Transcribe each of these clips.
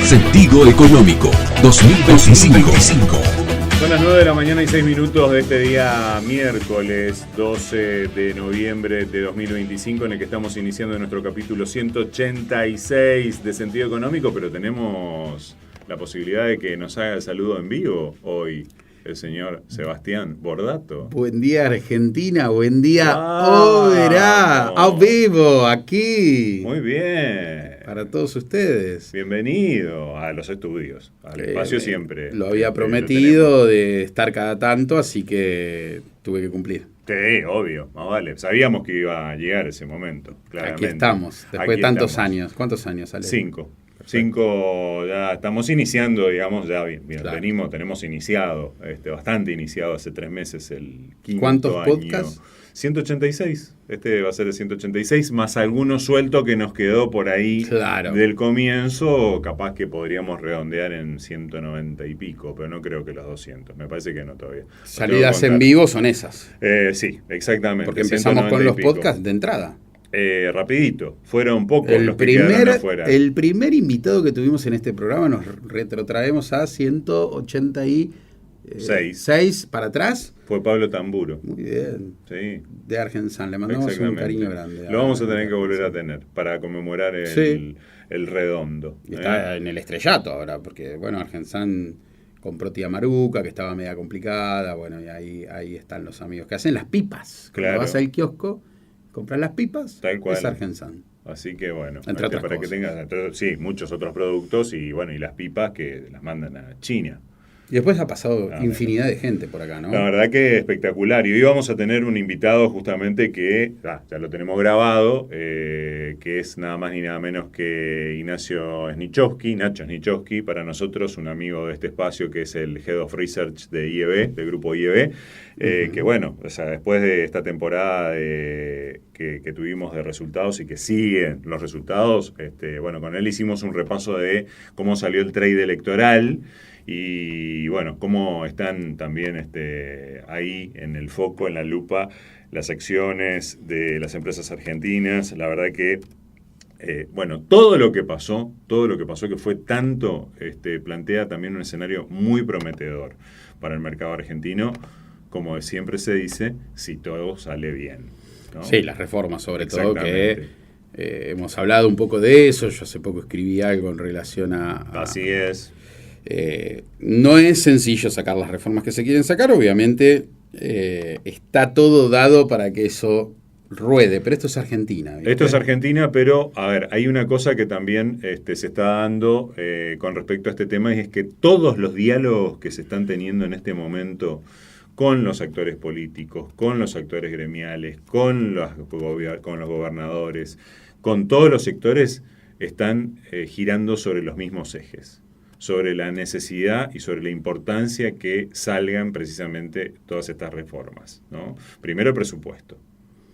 Sentido Económico 2025. Son las 9 de la mañana y 6 minutos de este día miércoles 12 de noviembre de 2025, en el que estamos iniciando nuestro capítulo 186 de Sentido Económico, pero tenemos la posibilidad de que nos haga el saludo en vivo hoy el señor Sebastián Bordato. Buen día, Argentina, buen día, Oberá, a vivo, aquí. Muy bien. Para todos ustedes. Bienvenido a los estudios, al espacio siempre. Lo había prometido de estar cada tanto, así que tuve que cumplir. Sí, obvio, más vale. Sabíamos que iba a llegar ese momento, claramente. Aquí estamos, después de tantos años. ¿Cuántos años, Ale? 5. 5, ya estamos iniciando, digamos, ya bien, claro. tenemos iniciado, bastante iniciado hace 3 meses el quinto ¿Cuántos año. podcasts? 186, este va a ser el 186, más alguno suelto que nos quedó por ahí del comienzo, capaz que podríamos redondear en 190 y pico, pero no creo que los 200, me parece que no todavía. Salidas en vivo son esas. Sí, exactamente. Porque empezamos con los podcasts de entrada. Rapidito, fueron pocos los que quedaron afuera. El primer invitado que tuvimos en este programa nos retrotraemos a 186 para atrás. Fue Pablo Tamburo. Muy bien. Sí. De Argensan, le mandamos un cariño grande. Lo vamos a tener que volver a tener para conmemorar el redondo. Y está en el estrellato ahora, porque bueno, Argensan compró Tía Maruca, que estaba media complicada, bueno, y ahí están los amigos que hacen las pipas. Claro. Cuando vas al kiosco, comprar las pipas, tal cual. Es Argensan. Así que bueno, entre otras para cosas. Que tengas muchos otros productos y bueno, y las pipas que las mandan a China. Y después ha pasado infinidad de gente por acá, ¿no? La verdad que espectacular. Y hoy vamos a tener un invitado justamente que ya lo tenemos grabado, que es nada más ni nada menos que Nacho Snichowski, para nosotros un amigo de este espacio que es el Head of Research de IEB, del grupo IEB, que bueno, o sea, después de esta temporada que tuvimos de resultados y que siguen los resultados, bueno, con él hicimos un repaso de cómo salió el trade electoral. Y bueno, cómo están también ahí en el foco, en la lupa, las acciones de las empresas argentinas. La verdad que, bueno, todo lo que pasó que fue tanto, plantea también un escenario muy prometedor para el mercado argentino, como siempre se dice, si todo sale bien, ¿no? Sí, las reformas sobre todo, que hemos hablado un poco de eso. Yo hace poco escribí algo en relación a Así es. No es sencillo sacar las reformas que se quieren sacar, obviamente está todo dado para que eso ruede, pero esto es Argentina, ¿viste? Esto es Argentina, pero a ver, hay una cosa que también se está dando con respecto a este tema, y es que todos los diálogos que se están teniendo en este momento con los actores políticos, con los actores gremiales, con los gobernadores, con todos los sectores, están girando sobre los mismos ejes, sobre la necesidad y sobre la importancia que salgan precisamente todas estas reformas, ¿no? Primero el presupuesto.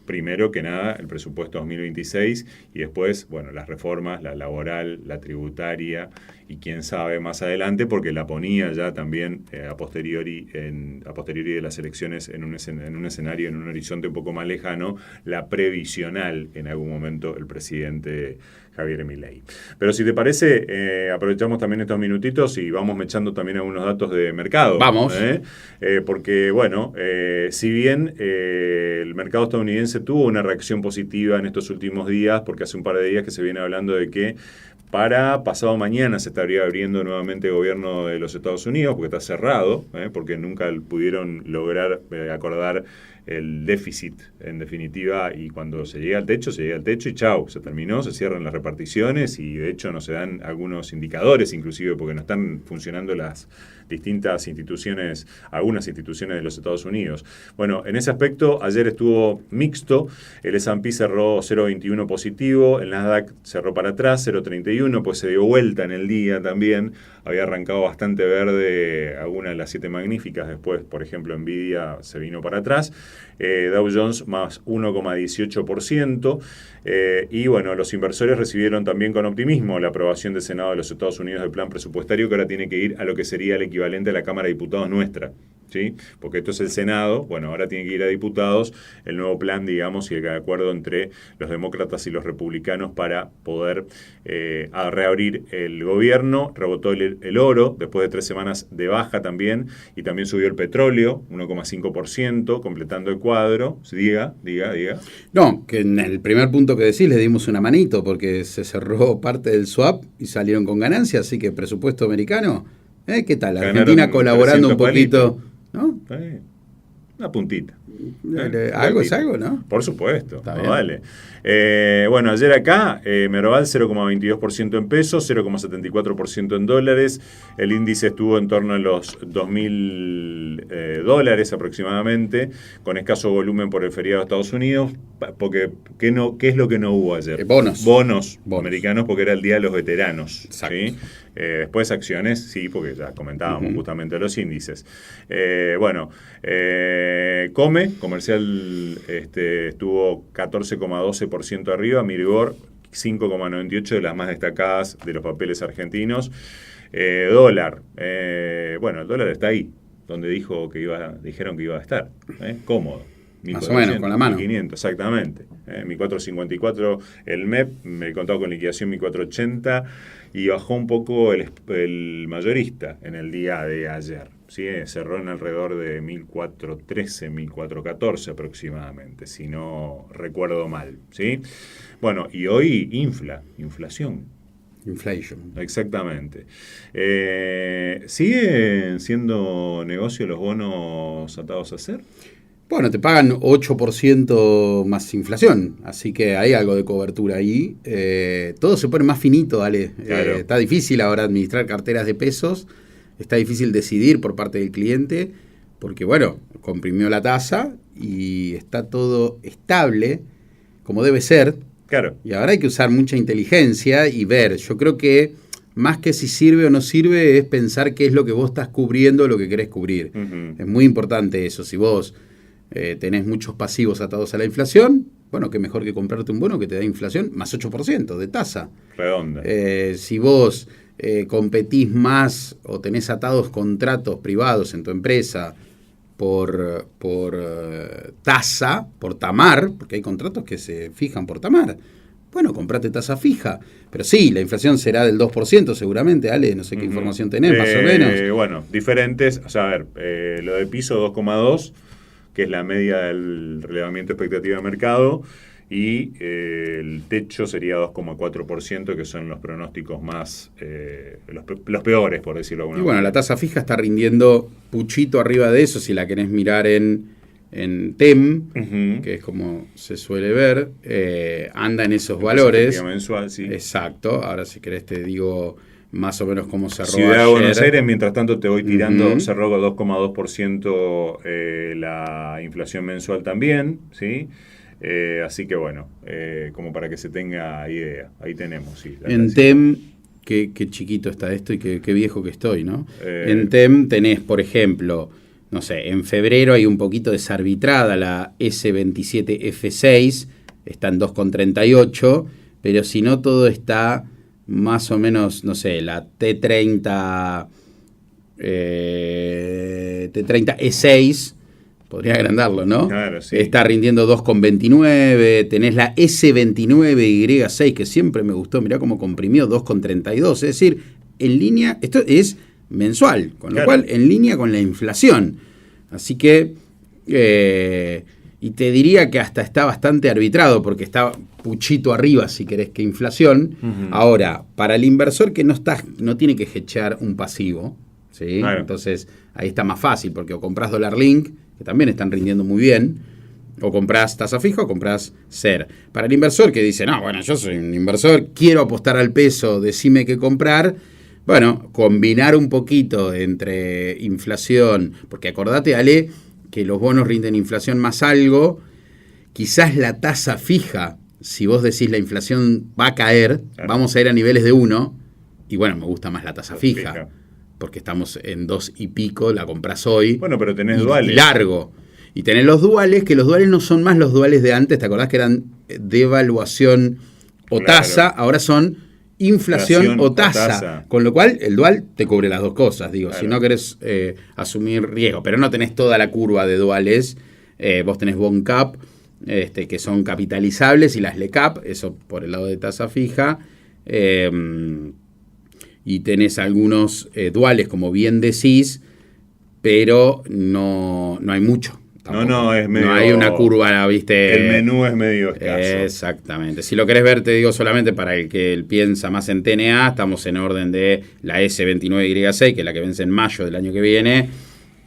Primero que nada, el presupuesto 2026 y después, bueno, las reformas, la laboral, la tributaria y quién sabe más adelante, porque la ponía ya también a posteriori de las elecciones en un escenario, en un horizonte un poco más lejano, la previsional en algún momento el presidente Javier Milei. Pero si te parece, aprovechamos también estos minutitos y vamos mechando también algunos datos de mercado. Vamos. Porque, bueno, si bien el mercado estadounidense tuvo una reacción positiva en estos últimos días, porque hace un par de días que se viene hablando de que para pasado mañana se estaría abriendo nuevamente el gobierno de los Estados Unidos, porque está cerrado, porque nunca pudieron lograr acordar el déficit, en definitiva, y cuando se llega al techo y chau, se terminó, se cierran las reparticiones y de hecho no se dan algunos indicadores, inclusive porque no están funcionando las distintas instituciones, algunas instituciones de los Estados Unidos. Bueno, en ese aspecto ayer estuvo mixto, el S&P cerró 0,21 positivo, el Nasdaq cerró para atrás, 0,31, pues se dio vuelta en el día también, había arrancado bastante verde alguna de las 7 magníficas, después, por ejemplo, Nvidia se vino para atrás, Dow Jones más 1,18%, y bueno, los inversores recibieron también con optimismo la aprobación del Senado de los Estados Unidos del plan presupuestario, que ahora tiene que ir a lo que sería el equivalente a la Cámara de Diputados nuestra, ¿sí? Porque esto es el Senado, bueno, ahora tiene que ir a diputados el nuevo plan, digamos, y el acuerdo entre los demócratas y los republicanos para poder a reabrir el gobierno. Rebotó el oro después de 3 semanas de baja también, y también subió el petróleo, 1,5%, completando el cuadro. Diga. No, que en el primer punto que decís le dimos una manito porque se cerró parte del swap y salieron con ganancias, así que presupuesto americano, ¿qué tal? Argentina colaborando un poquito, ¿no? Una puntita. Algo es algo, ¿no? Por supuesto. Está No, bien. vale. Bueno, ayer acá, Merval 0,22% en pesos, 0,74% en dólares. El índice estuvo en torno a los 2.000 dólares aproximadamente, con escaso volumen por el feriado de Estados Unidos. Porque, ¿qué es lo que no hubo ayer? Bonos americanos, porque era el Día de los Veteranos. ¿Sí? Después acciones, sí, porque ya comentábamos justamente los índices. Comercial estuvo 14,12% arriba, Miribor 5,98%, de las más destacadas de los papeles argentinos. Dólar, el dólar está ahí, donde dijeron que iba a estar, cómodo. Más o menos, con la mano. 1.500, exactamente. 1.454 el MEP, el contado con liquidación 1.480, y bajó un poco el mayorista en el día de ayer. ¿Sí? Cerró en alrededor de 1.413, 1.414 aproximadamente, si no recuerdo mal. ¿Sí? Bueno, y hoy inflación. Inflation. Exactamente. ¿Siguen siendo negocio los bonos atados a CER? Bueno, te pagan 8% más inflación, así que hay algo de cobertura ahí. Todo se pone más finito, Ale. Claro. Está difícil ahora administrar carteras de pesos, está difícil decidir por parte del cliente, porque bueno, comprimió la tasa y está todo estable, como debe ser. Claro. Y ahora hay que usar mucha inteligencia y ver. Yo creo que más que si sirve o no sirve, es pensar qué es lo que vos estás cubriendo, lo que querés cubrir. Es muy importante eso. Si vos tenés muchos pasivos atados a la inflación, bueno, qué mejor que comprarte un bono que te da inflación más 8% de tasa. Redonda. Si vos competís más o tenés atados contratos privados en tu empresa por tasa, por TAMAR, porque hay contratos que se fijan por TAMAR, bueno, comprate tasa fija. Pero sí, la inflación será del 2% seguramente, Ale, no sé qué información tenés, más o menos. Bueno, diferentes, o sea, a ver, lo de piso 2,2%, que es la media del relevamiento expectativa de mercado, y el techo sería 2,4%, que son los pronósticos más, los peores, por decirlo de alguna manera. Y bueno, la tasa fija está rindiendo puchito arriba de eso, si la querés mirar en TEM, que es como se suele ver, anda en esos valores. Mensual, sí. Exacto, ahora si querés te digo más o menos cómo cerró Ciudad de ayer. Buenos Aires, mientras tanto te voy tirando, cerró con 2,2% la inflación mensual también, ¿sí? Así que bueno, como para que se tenga idea, ahí tenemos, sí. En TEM, qué chiquito está esto y qué viejo que estoy, ¿no? En TEM tenés, por ejemplo, no sé, en febrero hay un poquito desarbitrada la S27F6, está en 2,38, pero si no todo está más o menos, no sé, la T30 E6, podría agrandarlo, ¿no? Claro, sí. Está rindiendo 2,29, tenés la S29Y6, que siempre me gustó, mirá cómo comprimió, 2,32, es decir, en línea, esto es mensual, con lo cual en línea con la inflación. Así que, y te diría que hasta está bastante arbitrado, porque está puchito arriba, si querés, que inflación. Ahora, para el inversor que no tiene que hedgear un pasivo, ¿sí? Claro. Entonces ahí está más fácil, porque o comprás Dollar Link, que también están rindiendo muy bien, o comprás tasa fija o comprás CER. Para el inversor que dice, no, bueno, yo soy un inversor, quiero apostar al peso, decime qué comprar. Bueno, combinar un poquito entre inflación, porque acordate, Ale, que los bonos rinden inflación más algo, quizás la tasa fija, si vos decís la inflación va a caer, vamos a ir a niveles de 1, y bueno, me gusta más la tasa fija, porque estamos en 2 y pico, la compras hoy. Bueno, pero tenés duales. Y largo. Y tenés los duales, que los duales no son más los duales de antes, ¿te acordás que eran devaluación o tasa? Ahora son inflación o tasa. Con lo cual, el dual te cubre las dos cosas, digo, claro. Si no querés asumir riesgo, pero no tenés toda la curva de duales, vos tenés bond cap, que son capitalizables, y las LECAP, eso por el lado de tasa fija, y tenés algunos duales, como bien decís, pero no hay mucho. Tampoco. No, es medio... No hay una curva, ¿viste? El menú es medio escaso. Exactamente. Si lo querés ver, te digo solamente para el que piensa más en TNA, estamos en orden de la S29Y6, que es la que vence en mayo del año que viene,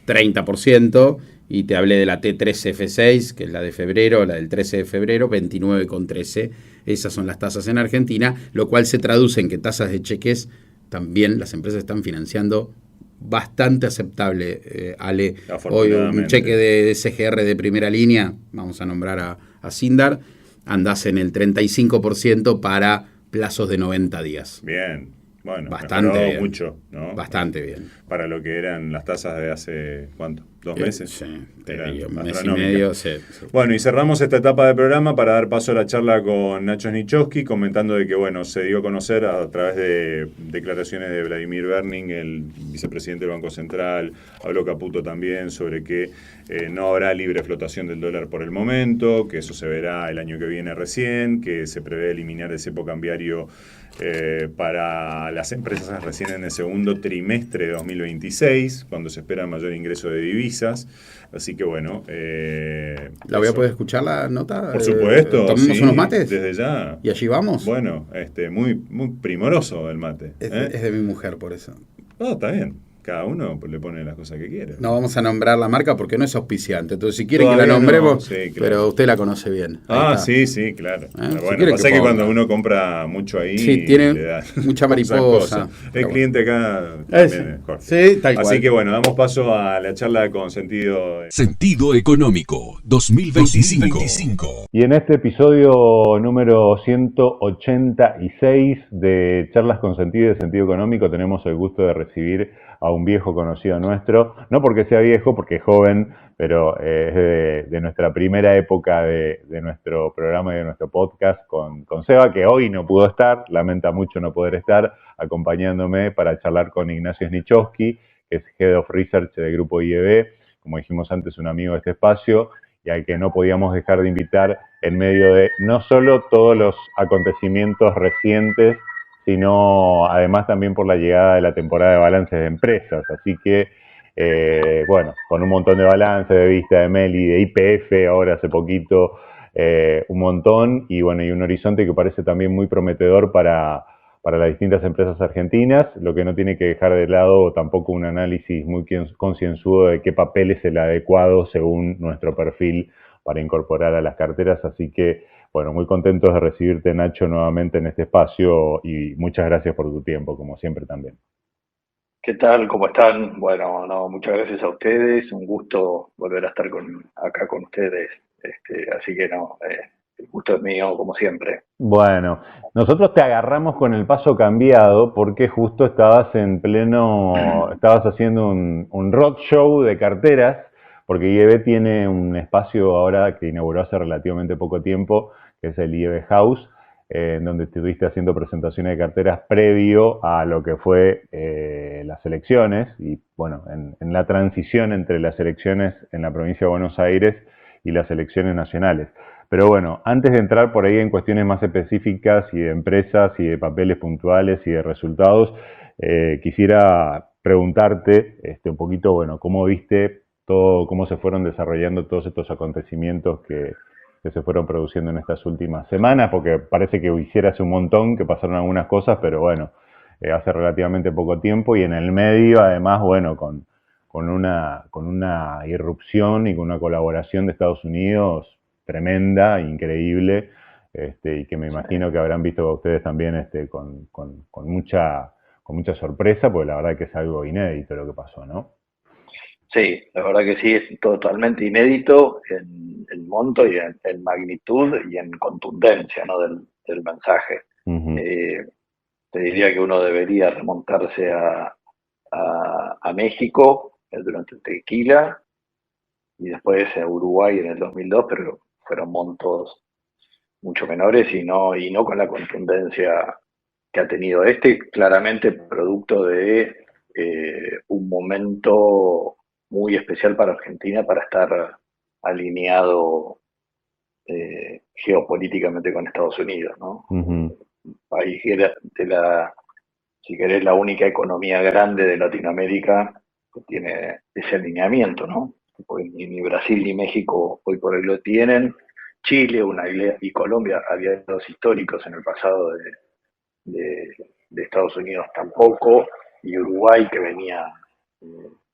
30%, y te hablé de la T3F6, que es la de febrero, la del 13 de febrero, 29,13. Esas son las tasas en Argentina, lo cual se traduce en que tasas de cheques también las empresas están financiando bastante aceptable, Ale. Hoy un cheque de CGR de primera línea, vamos a nombrar a Sindar, andás en el 35% para plazos de 90 días. Bien, bueno, bastante bien. Mucho, ¿no? Bastante bien. Para lo que eran las tasas de hace, ¿cuánto? ¿2 meses? Sí, un mes y medio. Sí. Bueno, y cerramos esta etapa del programa para dar paso a la charla con Nacho Snichowski, comentando de que, bueno, se dio a conocer a través de declaraciones de Vladimir Berning, el vicepresidente del Banco Central, habló Caputo también sobre que no habrá libre flotación del dólar por el momento, que eso se verá el año que viene recién, que se prevé eliminar el cepo cambiario para las empresas recién en el segundo trimestre de 2026, cuando se espera mayor ingreso de divisas. Así que bueno. ¿La voy a poder escuchar la nota? Por supuesto. ¿Tomamos unos mates? Desde ya. ¿Y allí vamos? Bueno, muy, muy primoroso el mate. Es de mi mujer, por eso. Está bien. Cada uno le pone las cosas que quiere. No vamos a nombrar la marca porque no es auspiciante. Entonces, si quieren que la nombremos, no, sí, claro. Pero usted la conoce bien. Sí, claro. Bueno, pasa que cuando uno compra mucho ahí, sí, tiene le da mucha mariposa. El cliente acá también es Jorge. Sí, tal cual. Así que bueno, damos paso a la charla con sentido... Sentido Económico 2025. Y en este episodio número 186 de Charlas con Sentido y de Sentido Económico tenemos el gusto de recibir a un viejo conocido nuestro, no porque sea viejo, porque es joven, pero es de nuestra primera época de nuestro programa y de nuestro podcast con Seba, que hoy no pudo estar, lamenta mucho no poder estar, acompañándome para charlar con Ignacio Snichowski, que es Head of Research del Grupo IEB, como dijimos antes, un amigo de este espacio, y al que no podíamos dejar de invitar en medio de no solo todos los acontecimientos recientes, sino además también por la llegada de la temporada de balances de empresas. Así que, bueno, con un montón de balances de Vista, de Meli, de YPF, ahora hace poquito, un montón, y bueno, y un horizonte que parece también muy prometedor para las distintas empresas argentinas, lo que no tiene que dejar de lado tampoco un análisis muy concienzudo de qué papel es el adecuado según nuestro perfil para incorporar a las carteras, así que bueno, muy contentos de recibirte, Nacho, nuevamente en este espacio y muchas gracias por tu tiempo, como siempre también. ¿Qué tal? ¿Cómo están? Bueno, muchas gracias a ustedes, un gusto volver a estar acá con ustedes, así que el gusto es mío, como siempre. Bueno, nosotros te agarramos con el paso cambiado porque justo estabas haciendo un roadshow de carteras, porque IEB tiene un espacio ahora que inauguró hace relativamente poco tiempo, que es el IEB House, en donde estuviste haciendo presentaciones de carteras previo a lo que fue las elecciones, y bueno, en la transición entre las elecciones en la provincia de Buenos Aires y las elecciones nacionales. Pero bueno, antes de entrar por ahí en cuestiones más específicas y de empresas y de papeles puntuales y de resultados, quisiera preguntarte un poquito, bueno, ¿cómo viste todo, cómo se fueron desarrollando todos estos acontecimientos que se fueron produciendo en estas últimas semanas? Porque parece que hiciera hace un montón, que pasaron algunas cosas, pero bueno, hace relativamente poco tiempo, y en el medio, además, bueno, con una irrupción y con una colaboración de Estados Unidos tremenda, increíble, y que me imagino que habrán visto a ustedes también con mucha sorpresa, porque la verdad que es algo inédito lo que pasó, ¿no? Sí, la verdad que sí, es totalmente inédito en monto y en magnitud y en contundencia, ¿no? del mensaje. Uh-huh. Te diría que uno debería remontarse a México durante el tequila y después a Uruguay en el 2002, pero fueron montos mucho menores y no con la contundencia que ha tenido claramente producto de un momento muy especial para Argentina para estar alineado geopolíticamente con Estados Unidos, ¿no? Ujú. País si querés, la única economía grande de Latinoamérica que tiene ese alineamiento, ¿no? Porque ni Brasil ni México hoy por hoy lo tienen. Chile y Colombia, aliados históricos en el pasado de Estados Unidos tampoco, y Uruguay que venía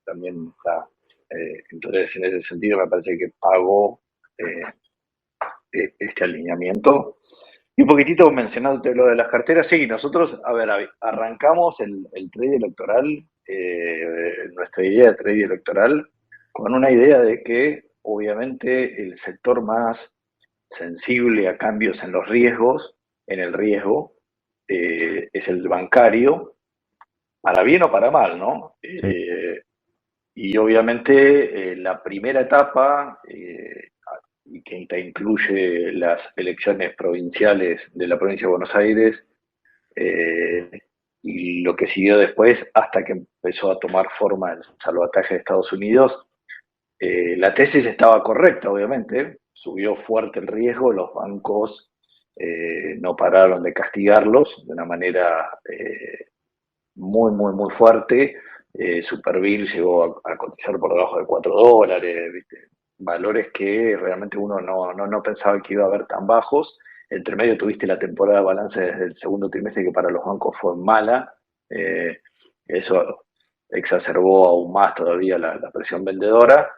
también está. Entonces, en ese sentido me parece que pagó este alineamiento. Y un poquitito mencionándote lo de las carteras, sí, nosotros, a ver, arrancamos el trade electoral, nuestra idea de trade electoral, con una idea de que obviamente el sector más sensible a cambios en el riesgo, es el bancario, para bien o para mal, ¿no? Y obviamente la primera etapa, y que incluye las elecciones provinciales de la provincia de Buenos Aires, y lo que siguió después hasta que empezó a tomar forma el salvataje de Estados Unidos, la tesis estaba correcta, obviamente, subió fuerte el riesgo, los bancos no pararon de castigarlos de una manera muy, muy, muy fuerte. Superbill llegó a cotizar por debajo de $4, ¿viste? Valores que realmente uno no pensaba que iba a haber tan bajos. Entre medio tuviste la temporada de balance desde el segundo trimestre, que para los bancos fue mala. Eso exacerbó aún más todavía la presión vendedora.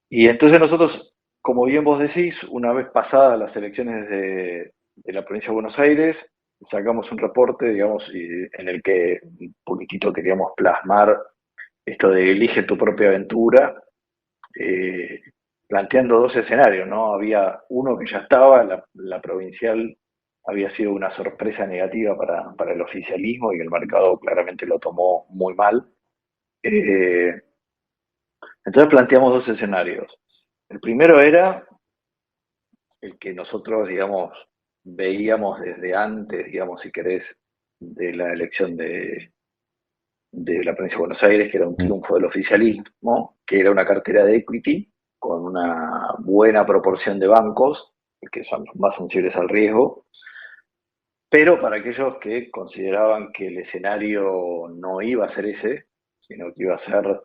Y entonces nosotros, como bien vos decís, una vez pasadas las elecciones de la provincia de Buenos Aires, sacamos un reporte, digamos, en el que un poquitito queríamos plasmar esto de elige tu propia aventura, planteando dos escenarios, ¿no? Había uno que ya estaba, la provincial había sido una sorpresa negativa para el oficialismo y el mercado claramente lo tomó muy mal. Entonces planteamos dos escenarios. El primero era el que nosotros, digamos, veíamos desde antes, digamos, si querés, de la elección de la provincia de Buenos Aires, que era un triunfo del oficialismo, que era una cartera de equity con una buena proporción de bancos, que son los más sensibles al riesgo, pero para aquellos que consideraban que el escenario no iba a ser ese, sino que iba a ser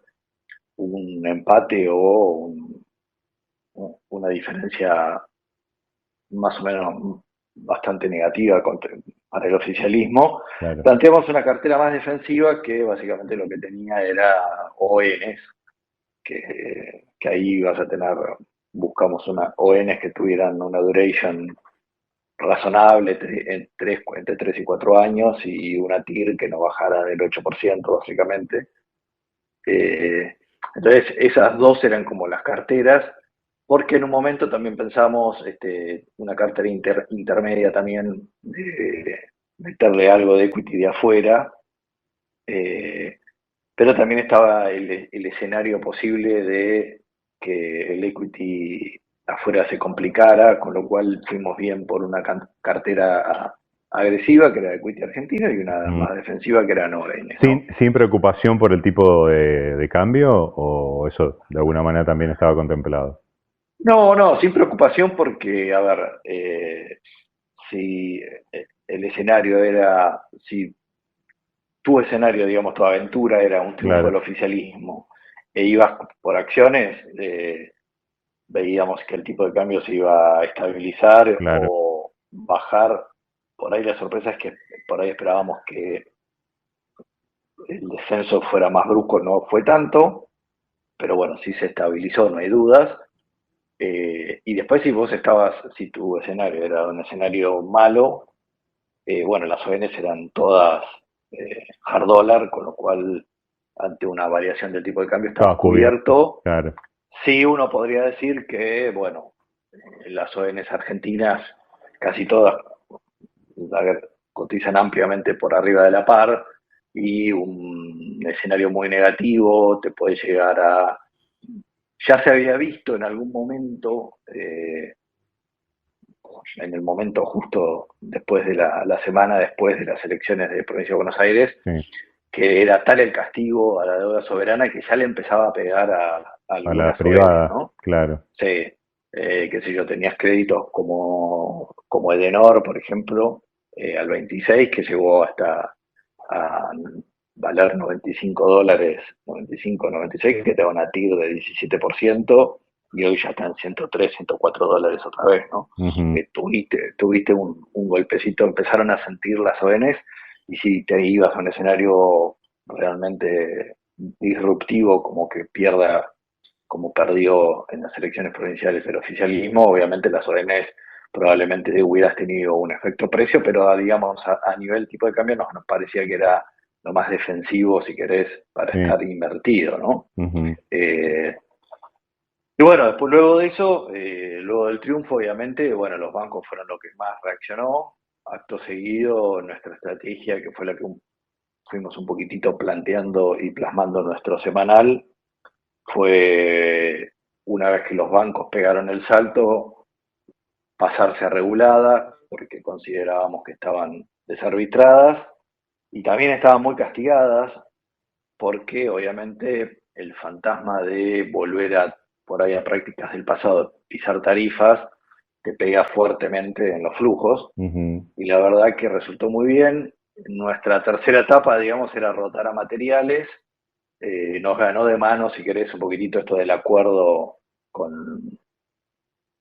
un empate o una diferencia más o menos bastante negativa para el oficialismo, Claro. planteamos una cartera más defensiva que básicamente lo que tenía era ONs, que ahí vas a tener, buscamos ONs que tuvieran una duration razonable, entre 3 y 4 años, y una TIR que no bajara del 8%, básicamente. Entonces, esas dos eran como las carteras, porque en un momento también pensamos una cartera intermedia también, de meterle algo de equity de afuera, pero también estaba el escenario posible de que el equity afuera se complicara, con lo cual fuimos bien por una cartera agresiva, que era equity argentino, y una más defensiva, que era Norenes, ¿no? ¿Sin preocupación por el tipo de cambio o eso de alguna manera también estaba contemplado? No, sin preocupación porque, a ver, si el escenario era, si tu escenario, digamos, tu aventura era un triunfo del oficialismo e ibas por acciones, veíamos que el tipo de cambio se iba a estabilizar o bajar. Por ahí la sorpresa es que por ahí esperábamos que el descenso fuera más brusco, no fue tanto, pero bueno, sí se estabilizó, no hay dudas. Y después si tu escenario era un escenario malo, bueno, las ONs eran todas hard dollar, con lo cual ante una variación del tipo de cambio estaba cubierto. Claro. Sí, uno podría decir que, bueno, las ONs argentinas, casi todas, cotizan ampliamente por arriba de la par, y un escenario muy negativo te puede llegar a... Ya se había visto en algún momento, en el momento justo después de la semana después de las elecciones de Provincia de Buenos Aires, Sí, que era tal el castigo a la deuda soberana que ya le empezaba a pegar a a la algunas ONs, privada, ¿no? claro. Sí, qué sé yo, tenías créditos como Edenor, por ejemplo, al 26, que llegó hasta a valer $95, 95, 96, que te da una TIR de 17%, y hoy ya están 103, $104 otra vez, ¿no? Ujú. Tuviste un golpecito, empezaron a sentir las ONs, y si te ibas a un escenario realmente disruptivo, como perdió en las elecciones provinciales el oficialismo, obviamente las ONs probablemente hubieras tenido un efecto precio, pero digamos a nivel tipo de cambio nos parecía que era lo más defensivo, si querés, para Sí. estar invertido, ¿no? Ujú. Eh, y bueno, después luego de eso, luego del triunfo, obviamente, bueno, los bancos fueron lo que más reaccionó. Acto seguido, nuestra estrategia, que fue la que fuimos un poquitito planteando y plasmando en nuestro semanal, fue, una vez que los bancos pegaron el salto, pasarse a regulada, porque considerábamos que estaban desarbitradas y también estaban muy castigadas, porque obviamente el fantasma de volver por ahí a prácticas del pasado, pisar tarifas, te pega fuertemente en los flujos, Ujú. y la verdad que resultó muy bien. Nuestra tercera etapa, digamos, era rotar a materiales. Nos ganó de mano, si querés, un poquitito esto del acuerdo con,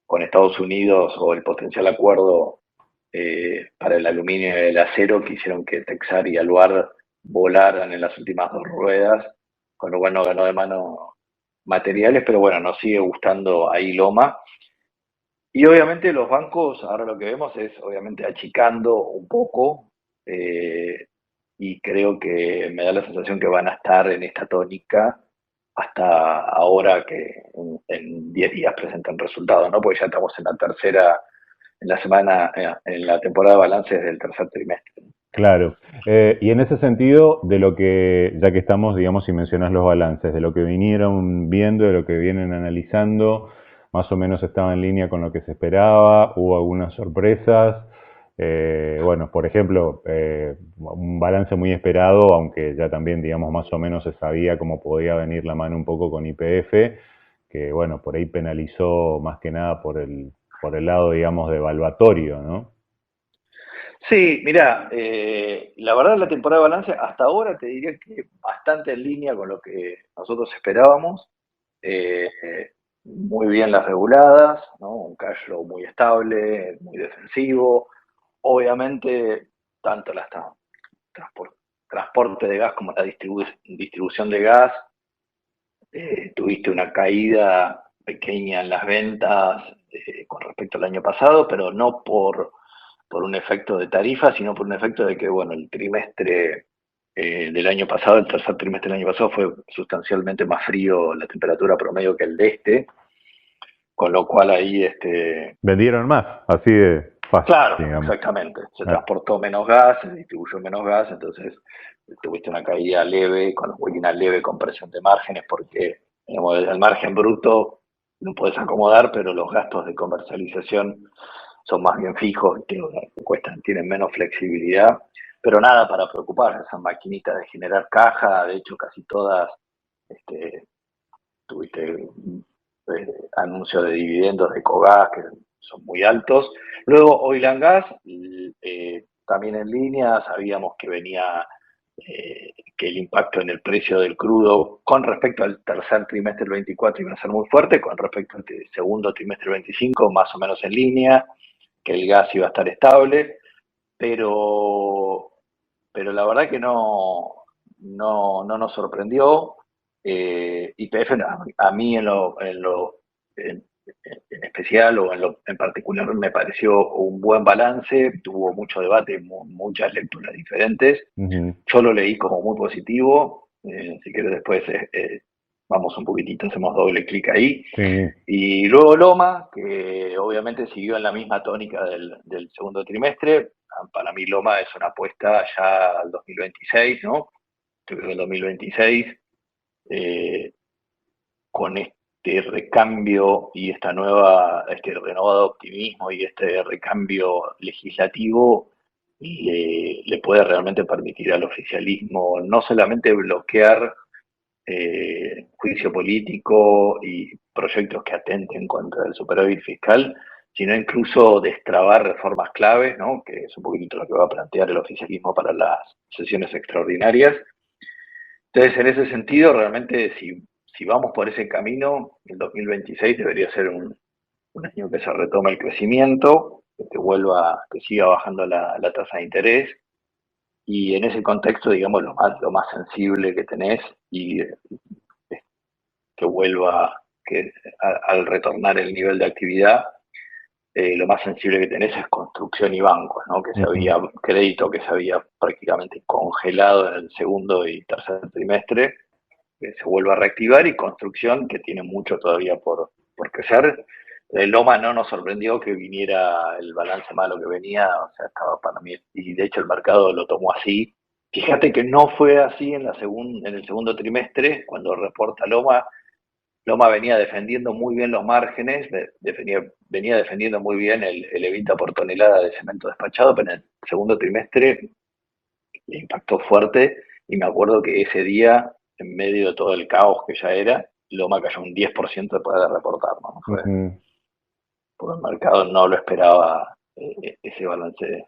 con Estados Unidos, o el potencial acuerdo para el aluminio y el acero, que hicieron que Texar y Aluar volaran en las últimas dos ruedas, con lo cual nos ganó de mano materiales, pero bueno, nos sigue gustando ahí Loma. Y obviamente los bancos, ahora lo que vemos es obviamente achicando un poco, eh, y creo que me da la sensación que van a estar en esta tónica hasta ahora, que en 10 días presentan resultados, ¿no? Porque ya estamos en la tercera, en la semana, en la temporada de balances del tercer trimestre. Claro. Y en ese sentido, de lo que, ya que estamos, digamos, y mencionas los balances, de lo que vinieron viendo, de lo que vienen analizando, más o menos estaba en línea con lo que se esperaba, hubo algunas sorpresas. Bueno, por ejemplo, un balance muy esperado, aunque ya también, digamos, más o menos se sabía cómo podía venir la mano un poco con YPF, que, bueno, por ahí penalizó más que nada por el lado, digamos, de evaluatorio, ¿no? Sí, mira, la verdad la temporada de balance hasta ahora te diría que bastante en línea con lo que nosotros esperábamos. Eh, Muy bien las reguladas, ¿no? Un cash flow muy estable, muy defensivo. Obviamente, tanto transpor- transporte de gas como la distribución de gas, tuviste una caída pequeña en las ventas con respecto al año pasado, pero no por un efecto de tarifa, sino por un efecto de que, bueno, el trimestre del año pasado, el tercer trimestre del año pasado, fue sustancialmente más frío la temperatura promedio que el de este, con lo cual ahí, Vendieron más, así de fácil, claro, digamos. exactamente, se Ah, transportó menos gas, se distribuyó menos gas, entonces tuviste una caída leve, una leve compresión de márgenes, porque digamos, el margen bruto lo puedes acomodar, pero los gastos de comercialización son más bien fijos, que tienen menos flexibilidad, pero nada para preocupar. Esas maquinitas de generar caja, de hecho casi todas, este, tuviste anuncios de dividendos de Cogas que son muy altos. Luego Oil and Gas, también en línea, sabíamos que venía, que el impacto en el precio del crudo con respecto al tercer trimestre del 24 iba a ser muy fuerte, con respecto al segundo trimestre del 25 más o menos en línea, que el gas iba a estar estable, pero, pero la verdad que no nos sorprendió. YPF a mí en especial o en particular me pareció un buen balance, tuvo mucho debate, muchas lecturas diferentes. ujú, Yo lo leí como muy positivo. Si quieres después vamos un poquitito, hacemos doble clic ahí. sí, Y luego Loma, que obviamente siguió en la misma tónica del segundo trimestre. Para mí Loma es una apuesta ya al 2026, ¿no? Yo creo que el 2026, con este este recambio y este renovado optimismo y este recambio legislativo le puede realmente permitir al oficialismo no solamente bloquear juicio político y proyectos que atenten contra el superávit fiscal, sino incluso destrabar reformas claves, ¿no? Que es un poquito lo que va a plantear el oficialismo para las sesiones extraordinarias. Entonces, en ese sentido, realmente, si vamos por ese camino, el 2026 debería ser un año que se retome el crecimiento, que siga bajando la tasa de interés, y en ese contexto, digamos, lo más sensible que tenés y que vuelva, al retornar el nivel de actividad, lo más sensible que tenés es construcción y bancos, ¿no? Crédito que se había prácticamente congelado en el segundo y tercer trimestre, que se vuelva a reactivar, y construcción que tiene mucho todavía por crecer. Loma no nos sorprendió que viniera el balance malo que venía, o sea, estaba para mí, y de hecho el mercado lo tomó así. Fíjate que no fue así en el segundo trimestre, cuando reporta Loma. Loma venía defendiendo muy bien los márgenes, venía defendiendo muy bien el EBITDA por tonelada de cemento despachado, pero en el segundo trimestre le impactó fuerte, y me acuerdo que ese día, en medio de todo el caos que ya era, Loma cayó un 10% después de reportar, ¿no? Porque el mercado no lo esperaba, ese balance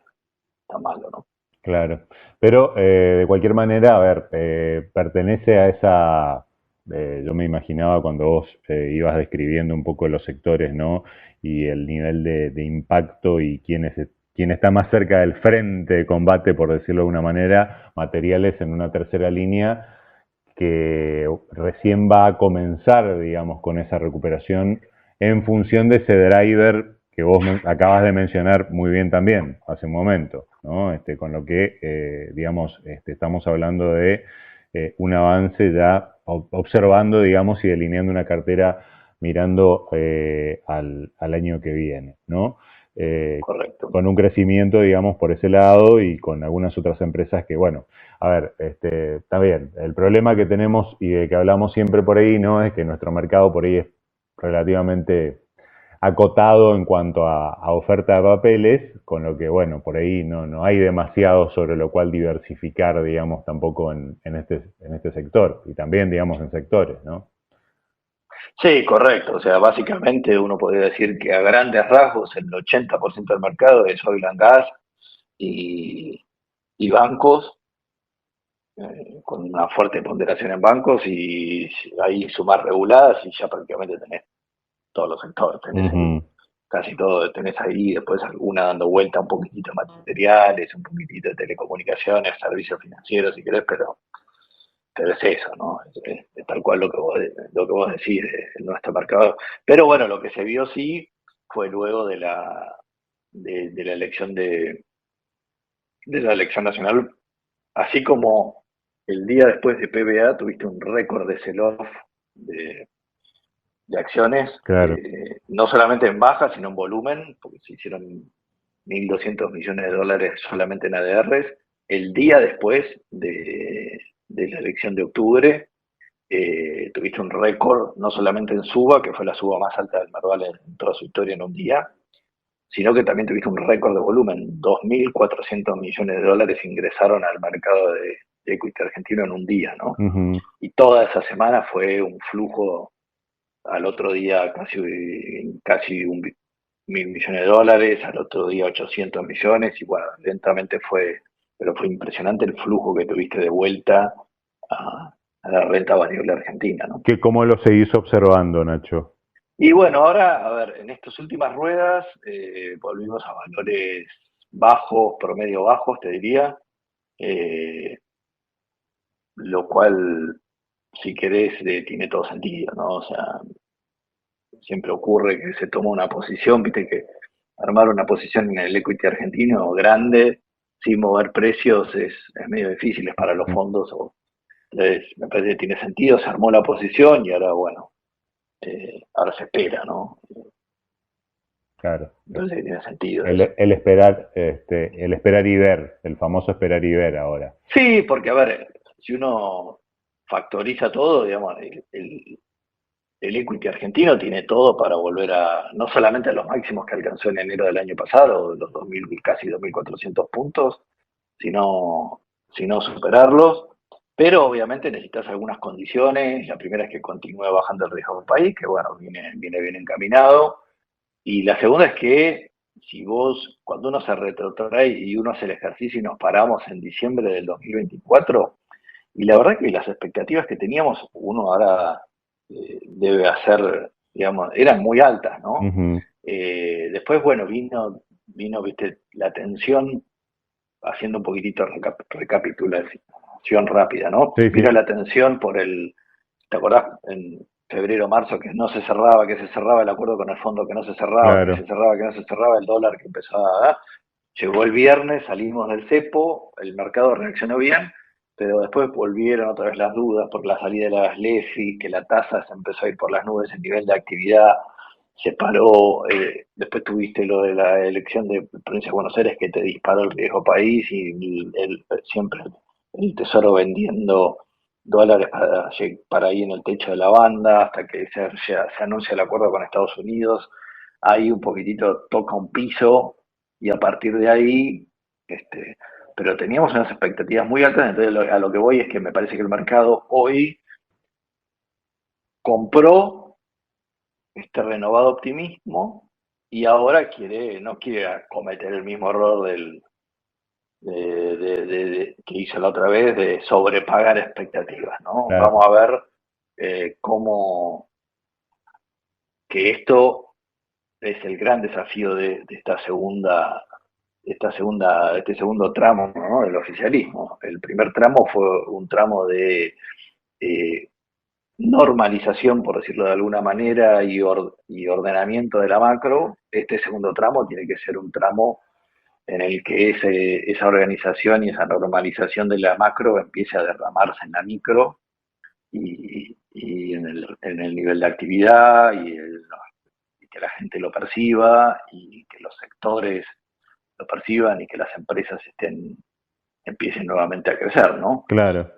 tan malo, ¿no? Claro, pero de cualquier manera, a ver, pertenece a esa, yo me imaginaba cuando vos ibas describiendo un poco los sectores, ¿no? Y el nivel de impacto y quién está más cerca del frente de combate, por decirlo de alguna manera, materiales en una tercera línea que recién va a comenzar, digamos, con esa recuperación en función de ese driver que vos acabas de mencionar muy bien también hace un momento, ¿no? Con lo que, digamos, estamos hablando de un avance ya observando, digamos, y delineando una cartera mirando al año que viene, ¿no? Correcto. Con un crecimiento, digamos, por ese lado, y con algunas otras empresas que, bueno, a ver, está bien. El problema que tenemos y de que hablamos siempre por ahí, ¿no? Es que nuestro mercado por ahí es relativamente acotado en cuanto a oferta de papeles, con lo que, bueno, por ahí no hay demasiado sobre lo cual diversificar, digamos, tampoco en este sector, y también, digamos, en sectores, ¿no? Sí, correcto. O sea, básicamente uno podría decir que a grandes rasgos el 80% del mercado es oil and gas y bancos, con una fuerte ponderación en bancos, y ahí sumar reguladas y ya prácticamente tenés todos los sectores. Tenés casi todo, tenés ahí, después alguna dando vuelta, un poquitito de materiales, un poquitito de telecomunicaciones, servicios financieros si querés, pero es eso, ¿no? Es tal cual lo que vos decís de nuestro mercado. Pero bueno, lo que se vio sí fue luego de la elección de la elección nacional, así como el día después de PBA tuviste un récord de sell-off de acciones, Claro. no solamente en baja, sino en volumen, porque se hicieron 1.200 millones de dólares solamente en ADRs. El día después de la elección de octubre, tuviste un récord, no solamente en suba, que fue la suba más alta del Merval en toda su historia en un día, sino que también tuviste un récord de volumen. 2.400 millones de dólares ingresaron al mercado de equity argentino en un día, ¿no? Y toda esa semana fue un flujo, al otro día casi 1.000 millones de dólares, al otro día 800 millones, y bueno, lentamente pero fue impresionante el flujo que tuviste de vuelta a la renta variable argentina, ¿no? ¿Cómo lo seguís observando, Nacho? Y bueno, ahora, a ver, en estas últimas ruedas volvimos a valores bajos, promedio bajos, te diría, lo cual, si querés, tiene todo sentido, ¿no? O sea, siempre ocurre que se toma una posición, viste que armar una posición en el equity argentino grande sin mover precios es medio difícil, es para los fondos. Entonces, me parece que tiene sentido, se armó la posición y ahora, bueno, ahora se espera, ¿no? Claro. Entonces tiene sentido. El esperar y ver, el famoso esperar y ver ahora. Sí, porque a ver, si uno factoriza todo, digamos, el equity argentino tiene todo para volver no solamente a los máximos que alcanzó en enero del año pasado, los 2000, casi 2.400 puntos, sino superarlos. Pero obviamente necesitas algunas condiciones. La primera es que continúe bajando el riesgo del país, que bueno, viene bien encaminado. Y la segunda es que si vos, cuando uno se retrotrae y uno hace el ejercicio y nos paramos en diciembre del 2024, y la verdad que las expectativas que teníamos, uno ahora debe hacer, digamos, eran muy altas, ¿no? Ujú. Después, bueno, vino, viste, la tensión, haciendo un poquitito recapitulación rápida, ¿no? Sí, Vino sí, la tensión por ¿te acordás? En febrero, marzo, que no se cerraba, que se cerraba el acuerdo con el fondo, que no se cerraba, que se claro. cerraba, que no se cerraba, el dólar que empezó a... Llegó el viernes, salimos del cepo, el mercado reaccionó bien, pero después volvieron otra vez las dudas por la salida de las LEFI, que la tasa se empezó a ir por las nubes, el nivel de actividad se paró, después tuviste lo de la elección de Provincia de Buenos Aires que te disparó el riesgo país y siempre el Tesoro vendiendo dólares para ahí en el techo de la banda hasta que se anuncia el acuerdo con Estados Unidos. Ahí un poquitito toca un piso y a partir de ahí, pero teníamos unas expectativas muy altas, entonces a lo que voy es que me parece que el mercado hoy compró este renovado optimismo y ahora no quiere cometer el mismo error que hizo la otra vez de sobrepagar expectativas, ¿no? Claro. Vamos a ver cómo que esto es el gran desafío de este segundo tramo, ¿no? Del oficialismo. El primer tramo fue un tramo de normalización, por decirlo de alguna manera, y ordenamiento de la macro. Este segundo tramo tiene que ser un tramo en el que esa organización y esa normalización de la macro empiece a derramarse en la micro y en el nivel de actividad y que la gente lo perciba y que los sectores lo perciban y que las empresas empiecen nuevamente a crecer, ¿no? Claro.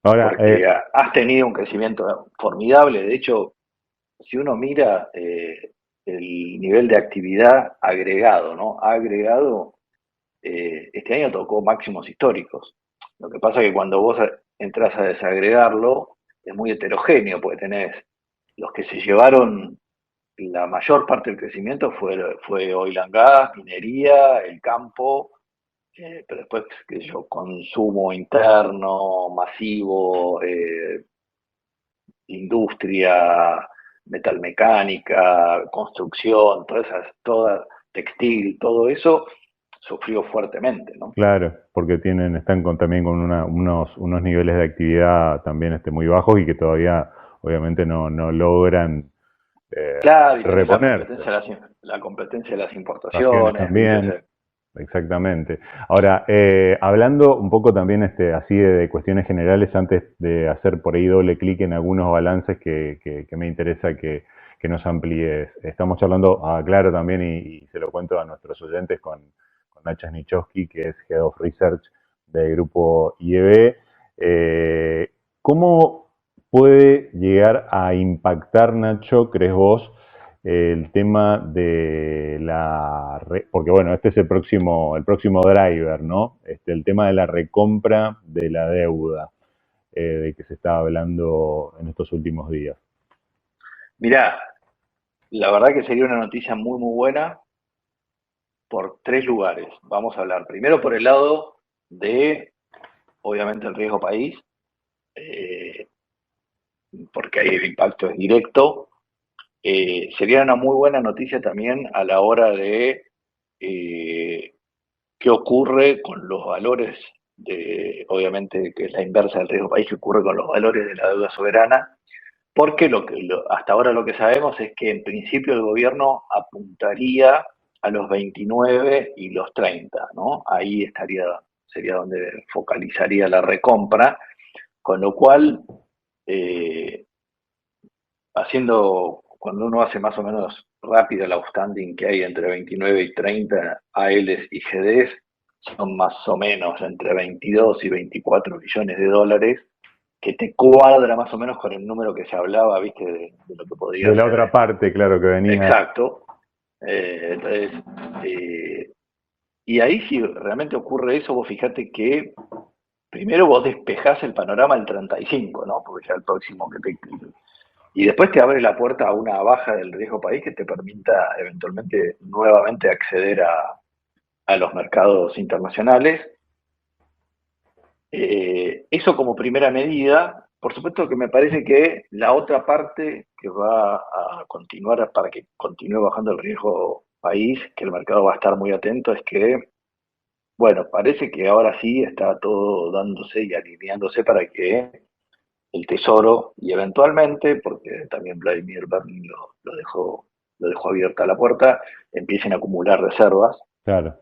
Ahora, Porque has tenido un crecimiento formidable. De hecho, si uno mira el nivel de actividad agregado, ¿no? Agregado, este año tocó máximos históricos. Lo que pasa es que cuando vos entras a desagregarlo, es muy heterogéneo, porque tenés los que se llevaron la mayor parte del crecimiento fue oil and gas, minería, el campo, pero después, qué sé yo, consumo interno, masivo, industria, metalmecánica, construcción, textil, todo eso sufrió fuertemente, ¿no? claro, porque están también con unos niveles de actividad también muy bajos y que todavía obviamente no logran Claro, y tenés reponerse. la competencia de las Estaciones importaciones, ¿viste? O también, sea, exactamente. Ahora, hablando un poco también así de cuestiones generales, antes de hacer por ahí doble clic en algunos balances que me interesa que nos amplíes. Estamos charlando, claro, también, y se lo cuento a nuestros oyentes, con Nacha Snichowski, que es Head of Research del grupo IEB. ¿Cómo puede llegar a impactar, Nacho, crees vos, el tema de porque bueno, este es el próximo driver, ¿no? El tema de la recompra de la deuda, de que se estaba hablando en estos últimos días. mirá, la verdad que sería una noticia muy, muy buena por tres lugares. Vamos a hablar primero por el lado de, obviamente, el riesgo país, eh, porque ahí el impacto es directo. Sería una muy buena noticia también a la hora de qué ocurre con los valores obviamente, que es la inversa del riesgo país, qué ocurre con los valores de la deuda soberana, porque hasta ahora lo que sabemos es que en principio el gobierno apuntaría a los 29 y los 30, ¿no? Ahí sería donde focalizaría la recompra, con lo cual, cuando uno hace más o menos rápido el outstanding que hay entre 29 y 30 ALs y GDs, son más o menos entre 22 y 24 billones de dólares, que te cuadra más o menos con el número que se hablaba, ¿viste? De lo que podría De la ser. otra parte, claro, que venía. Exacto. Entonces, y ahí si realmente ocurre eso, vos fijate que primero vos despejás el panorama del 35, ¿no? Porque ya el próximo que te... Y después te abre la puerta a una baja del riesgo país que te permita eventualmente nuevamente acceder a los mercados internacionales. Eso como primera medida. Por supuesto que me parece que la otra parte que va a continuar para que continúe bajando el riesgo país, que el mercado va a estar muy atento, es que, bueno, parece que ahora sí está todo dándose y alineándose para que el Tesoro y eventualmente, porque también Vladimir Berlin lo dejó abierta la puerta, empiecen a acumular reservas Claro.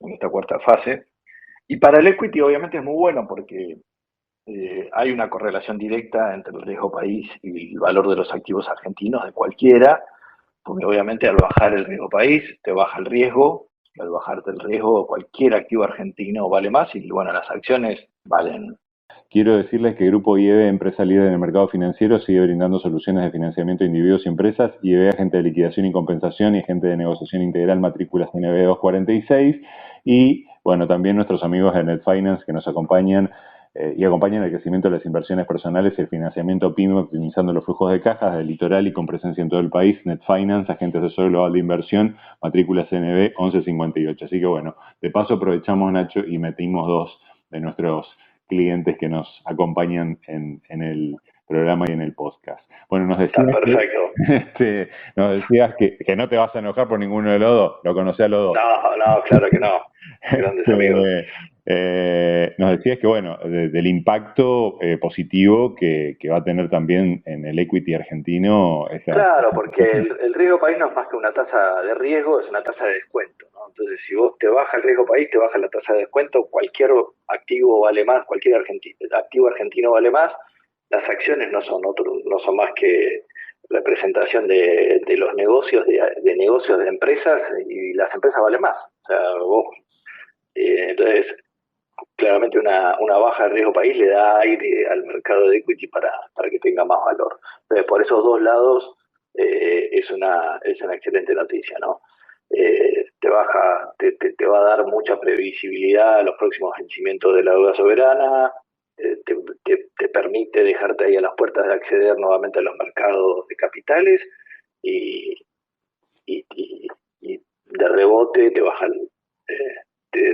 en esta cuarta fase. Y para el equity obviamente es muy bueno porque hay una correlación directa entre el riesgo país y el valor de los activos argentinos de cualquiera, porque obviamente al bajar el riesgo país te baja el riesgo, y al bajarte el riesgo cualquier activo argentino vale más y bueno, las acciones valen. Quiero decirles que Grupo IEB, empresa líder en el mercado financiero, sigue brindando soluciones de financiamiento a individuos y empresas. IEB, agente de liquidación y compensación y agente de negociación integral, matrículas NB 246. Y bueno, también nuestros amigos de Net Finance que nos acompañan y acompañan el crecimiento de las inversiones personales y el financiamiento PYME, optimizando los flujos de cajas del litoral y con presencia en todo el país. Net Finance, agente asesor global de inversión, matrículas NB 1158. Así que bueno, de paso aprovechamos, Nacho, y metimos dos de nuestros clientes que nos acompañan en el programa y en el podcast. Bueno, nos decías, nos decías que no te vas a enojar por ninguno de los dos, lo conocés a los dos. No, claro que no. Grandes amigos. Nos decías que, bueno, del impacto positivo que va a tener también en el equity argentino. Claro, porque el riesgo país no es más que una tasa de riesgo, es una tasa de descuento, ¿no? Entonces, si vos te baja el riesgo país, te baja la tasa de descuento, cualquier activo vale más, cualquier activo argentino vale más. Las acciones no son más que representación de los negocios, de negocios de empresas, y las empresas valen más. O sea, vos, entonces, claramente una baja de riesgo país le da aire al mercado de equity para que tenga más valor. Entonces, por esos dos lados es una excelente noticia, ¿no? Te va a dar mucha previsibilidad a los próximos vencimientos de la deuda soberana, te permite dejarte ahí a las puertas de acceder nuevamente a los mercados de capitales y de rebote te baja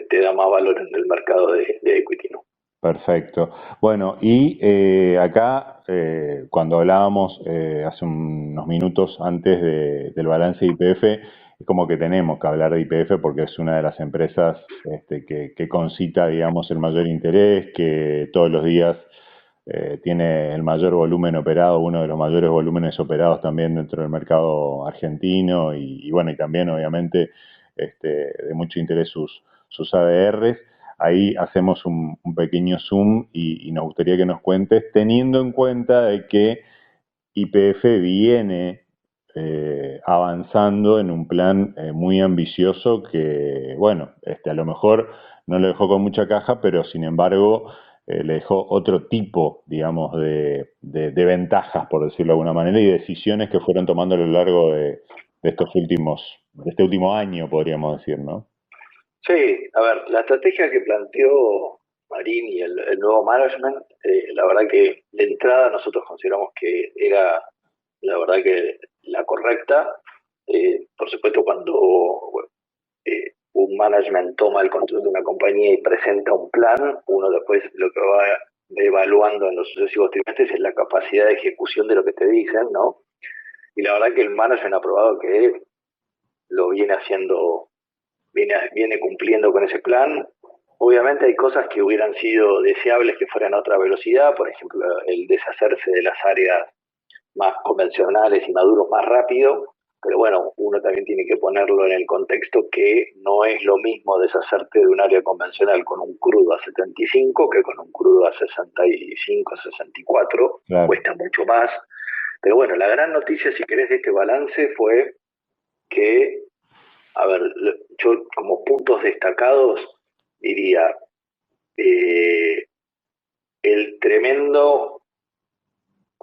te da más valor en el mercado de equity, ¿no? Perfecto. Bueno, y acá, cuando hablábamos hace unos minutos antes del balance de YPF, es como que tenemos que hablar de YPF porque es una de las empresas que concita, digamos, el mayor interés, que todos los días tiene el mayor volumen operado, uno de los mayores volúmenes operados también dentro del mercado argentino y bueno, y también obviamente de mucho interés sus ADRs. Ahí hacemos un pequeño zoom y nos gustaría que nos cuentes, teniendo en cuenta de que YPF viene avanzando en un plan muy ambicioso que, bueno, a lo mejor no lo dejó con mucha caja, pero sin embargo le dejó otro tipo, digamos, de ventajas, por decirlo de alguna manera, y decisiones que fueron tomando a lo largo de este último año, podríamos decir, ¿no? Sí, a ver, la estrategia que planteó Marín y el nuevo management, la verdad que de entrada nosotros consideramos que era la verdad que la correcta. Por supuesto, cuando un management toma el control de una compañía y presenta un plan, uno después lo que va evaluando en los sucesivos trimestres es la capacidad de ejecución de lo que te dicen, ¿no? Y la verdad que el management ha probado que lo viene haciendo, viene cumpliendo con ese plan. Obviamente hay cosas que hubieran sido deseables que fueran a otra velocidad, por ejemplo, el deshacerse de las áreas más convencionales y maduros más rápido, pero bueno, uno también tiene que ponerlo en el contexto que no es lo mismo deshacerte de un área convencional con un crudo a 75 que con un crudo a 65, 64, claro. Cuesta mucho más. Pero bueno, la gran noticia, si querés, de este balance fue que, a ver, yo como puntos destacados diría el tremendo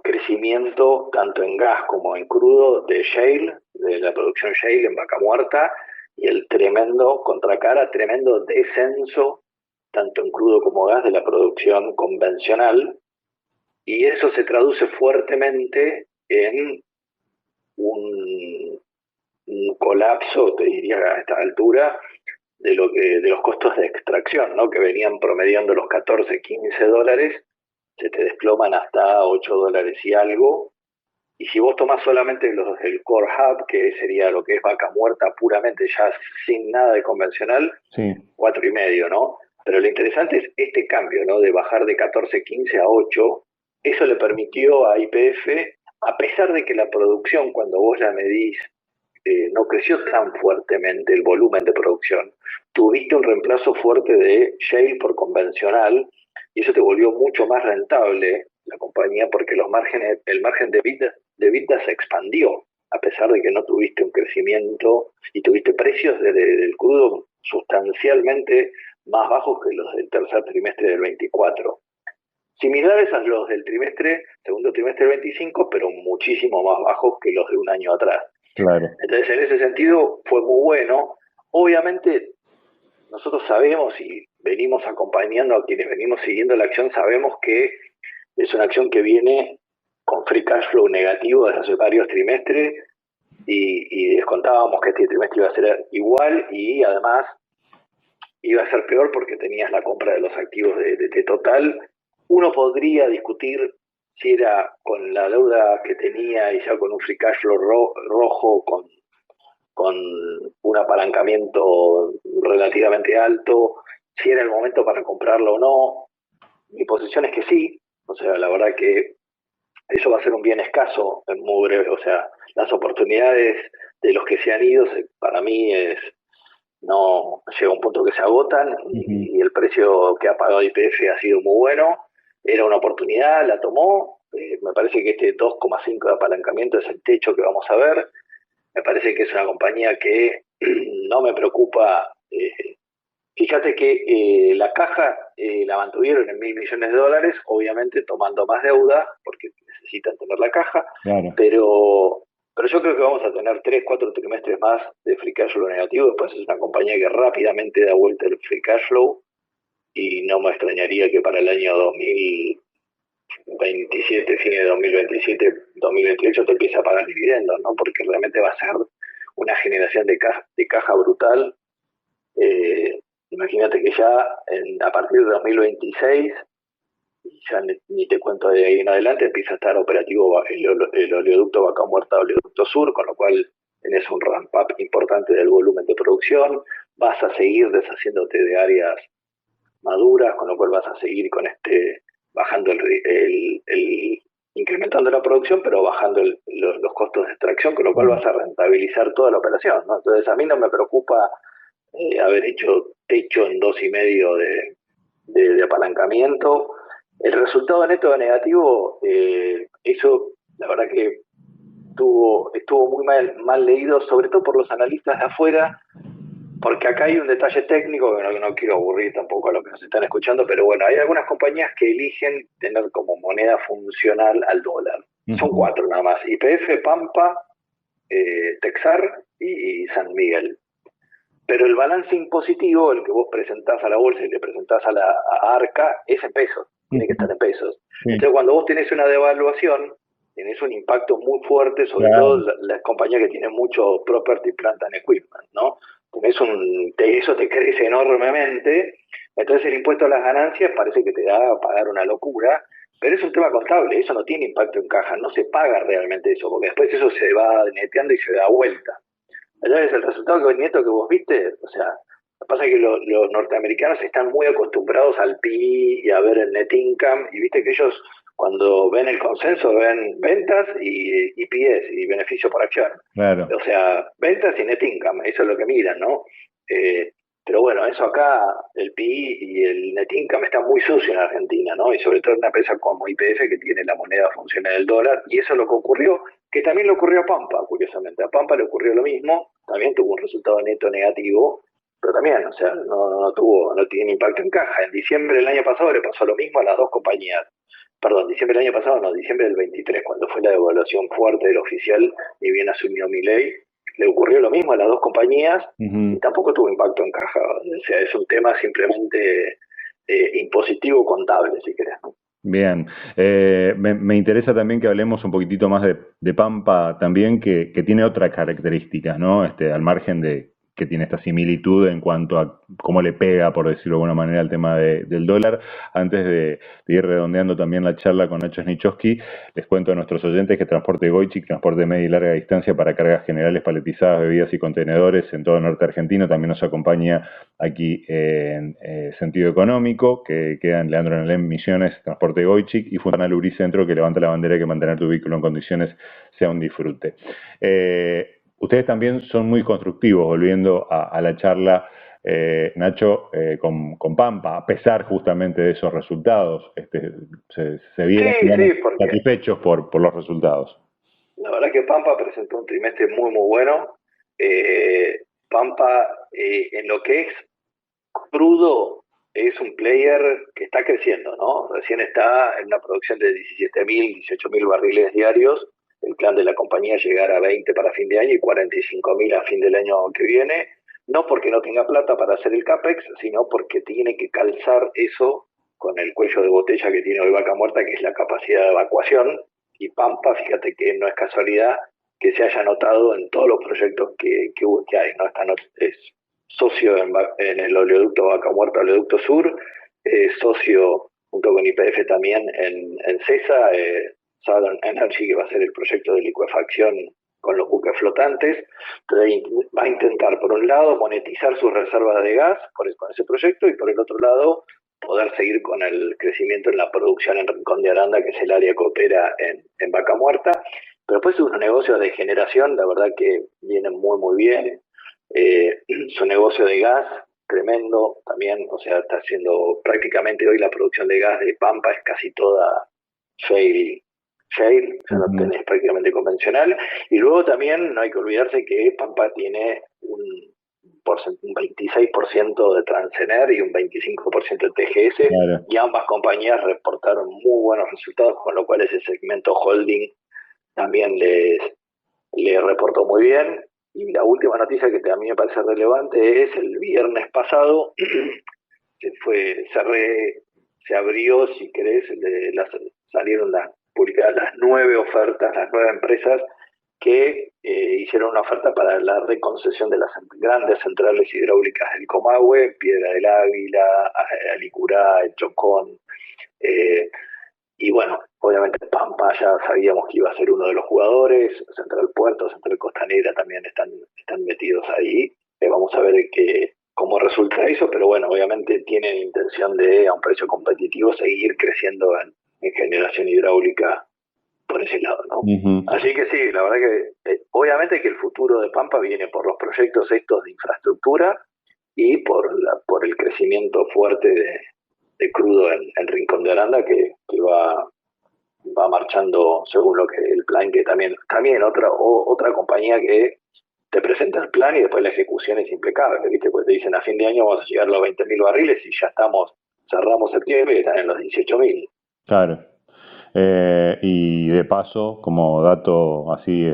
crecimiento tanto en gas como en crudo de shale, de la producción shale en Vaca Muerta, y el tremendo tremendo descenso tanto en crudo como gas de la producción convencional, y eso se traduce fuertemente en un colapso, te diría a esta altura, de los costos de extracción, ¿no? Que venían promediando los 14, 15 dólares, se te desploman hasta 8 dólares y algo. Y si vos tomás solamente los del Core Hub, que sería lo que es Vaca Muerta puramente, ya sin nada de convencional, Sí. 4,5, ¿no? Pero lo interesante es este cambio, ¿no? De bajar de 14, 15 a 8. Eso le permitió a YPF, a pesar de que la producción, cuando vos la medís, no creció tan fuertemente el volumen de producción, tuviste un reemplazo fuerte de shale por convencional, y eso te volvió mucho más rentable la compañía, porque el margen de EBITDA se expandió, a pesar de que no tuviste un crecimiento y tuviste precios del crudo sustancialmente más bajos que los del tercer trimestre del 24. Similares a los del segundo trimestre del 25, pero muchísimo más bajos que los de un año atrás. Claro. Entonces, en ese sentido, fue muy bueno. Obviamente, nosotros sabemos y venimos acompañando a quienes venimos siguiendo la acción, sabemos que es una acción que viene con free cash flow negativo desde hace varios trimestres, y descontábamos que este trimestre iba a ser igual, y además iba a ser peor porque tenías la compra de los activos de Total. Uno podría discutir si era con la deuda que tenía y ya con un free cash flow rojo, con un apalancamiento relativamente alto, si era el momento para comprarlo o no. Mi posición es que sí. O sea, la verdad que eso va a ser un bien escaso en muy breve. O sea, las oportunidades de los que se han ido, para mí no llega a un punto que se agotan, y el precio que ha pagado YPF ha sido muy bueno. Era una oportunidad, la tomó. Me parece que este 2,5 de apalancamiento es el techo que vamos a ver. Me parece que es una compañía que no me preocupa. Fíjate que la caja la mantuvieron en $1.000 millones, obviamente tomando más deuda, porque necesitan tener la caja, Claro. pero yo creo que vamos a tener 3, 4 trimestres más de free cash flow negativo. Después es una compañía que rápidamente da vuelta el free cash flow, y no me extrañaría que para el año 2027, fin de 2027, 2028, te empiece a pagar dividendos, ¿no? Porque realmente va a ser una generación de caja brutal. Imagínate que ya a partir de 2026, ya ni te cuento de ahí en adelante, empieza a estar operativo el oleoducto Vaca Muerta, oleoducto sur, con lo cual tenés un ramp-up importante del volumen de producción. Vas a seguir deshaciéndote de áreas maduras, con lo cual vas a seguir con bajando incrementando la producción, pero bajando los costos de extracción, con lo cual vas a rentabilizar toda la operación, ¿no? Entonces, a mí no me preocupa haber hecho techo en 2,5 de apalancamiento. El resultado neto negativo, eso la verdad que estuvo muy mal leído, sobre todo por los analistas de afuera, porque acá hay un detalle técnico que no quiero aburrir tampoco a los que nos están escuchando, pero bueno, hay algunas compañías que eligen tener como moneda funcional al dólar. Son 4 nada más: YPF, Pampa, Texar y San Miguel. Pero el balance impositivo, el que vos presentás a la bolsa y le presentás a Arca, es en pesos, tiene que estar en pesos. Entonces, cuando vos tenés una devaluación, tenés un impacto muy fuerte, sobre todo las compañías que tienen mucho property, plant and equipment, ¿no? Eso te crece enormemente. Entonces, el impuesto a las ganancias parece que te da a pagar una locura, pero es un tema contable, eso no tiene impacto en caja, no se paga realmente eso, porque después eso se va neteando y se da vuelta. Entonces, el resultado neto que vos viste, o sea, lo que pasa es que los norteamericanos están muy acostumbrados al PI y a ver el net income, y viste que ellos, cuando ven el consenso, ven ventas y EPS, y beneficio por acción. Claro. O sea, ventas y net income, eso es lo que miran, ¿no? Pero bueno, eso acá, el PI y el net income está muy sucio en Argentina, ¿no? Y sobre todo en una empresa como YPF, que tiene la moneda funcional del dólar, y eso es lo que ocurrió, que también le ocurrió a Pampa, curiosamente. A Pampa le ocurrió lo mismo, también tuvo un resultado neto negativo, pero también, o sea, no tiene impacto en caja. En diciembre del año pasado le pasó lo mismo a las dos compañías. Perdón, diciembre del año pasado, no, diciembre del 23, cuando fue la devaluación fuerte del oficial, y bien asumió Milei, le ocurrió lo mismo a las dos compañías y tampoco tuvo impacto en caja. O sea, es un tema simplemente impositivo contable, si querés, ¿no? Bien, me interesa también que hablemos un poquitito más de Pampa también, que tiene otras características, ¿no? Al margen de que tiene esta similitud en cuanto a cómo le pega, por decirlo de alguna manera, al tema del dólar. Antes de ir redondeando también la charla con Nacho Snichowski, les cuento a nuestros oyentes que Transporte Goichik, transporte de media y larga distancia para cargas generales, paletizadas, bebidas y contenedores en todo el norte argentino, también nos acompaña aquí en Sentido Económico, que queda en Leandro Nelén, Misiones, Transporte Goichik, y Funcional Lubricentro, que levanta la bandera que mantener tu vehículo en condiciones sea un disfrute. Ustedes también son muy constructivos, volviendo a la charla, Nacho, con Pampa, a pesar justamente de esos resultados. Se vieron, digamos, satisfechos por los resultados. La verdad que Pampa presentó un trimestre muy, muy bueno. Pampa, en lo que es crudo, es un player que está creciendo, ¿no? Recién está en una producción de 17.000, 18.000 barriles diarios. El plan de la compañía es llegar a 20 para fin de año y 45.000 a fin del año que viene. No porque no tenga plata para hacer el CAPEX, sino porque tiene que calzar eso con el cuello de botella que tiene hoy Vaca Muerta, que es la capacidad de evacuación. Y Pampa, fíjate que no es casualidad que se haya notado en todos los proyectos que hay, ¿no? Es socio en el oleoducto Vaca Muerta, oleoducto sur, socio junto con YPF también en CESA, Southern Energy, que va a ser el proyecto de licuefacción con los buques flotantes. Entonces va a intentar, por un lado, monetizar sus reservas de gas con ese proyecto, y por el otro lado, poder seguir con el crecimiento en la producción en Rincón de Aranda, que es el área que opera en Vaca Muerta. Pero después sus negocios de generación, la verdad que vienen muy, muy bien. Su negocio de gas, tremendo también, o sea, está haciendo prácticamente hoy la producción de gas de Pampa es casi toda shale, no tenés prácticamente convencional. Y luego también no hay que olvidarse que Pampa tiene un 26% de Transener y un 25% de TGS, claro. Y ambas compañías reportaron muy buenos resultados, con lo cual ese segmento holding también les reportó muy bien. Y la última noticia que a mí me parece relevante es el viernes pasado, se abrió, si querés, salieron publicadas las 9 ofertas, las 9 empresas que hicieron una oferta para la reconcesión de las grandes centrales hidráulicas del Comahue, Piedra del Águila, Alicurá, El Chocón. Y bueno, obviamente Pampa ya sabíamos que iba a ser uno de los jugadores, Central Puerto, Central Costanera también están metidos ahí. Vamos a ver cómo resulta eso, pero bueno, obviamente tienen intención de, a un precio competitivo, seguir creciendo en generación hidráulica por ese lado, ¿no? Uh-huh. Así que sí, la verdad que obviamente que el futuro de Pampa viene por los proyectos estos de infraestructura y por el crecimiento fuerte de crudo en Rincón de Aranda, que va marchando según lo que el plan, que también otra compañía que te presenta el plan y después la ejecución es impecable, ¿viste? Pues te dicen a fin de año vamos a llegar a los 20.000 barriles y ya cerramos septiembre y están en los 18.000. Claro. Y de paso, como dato así,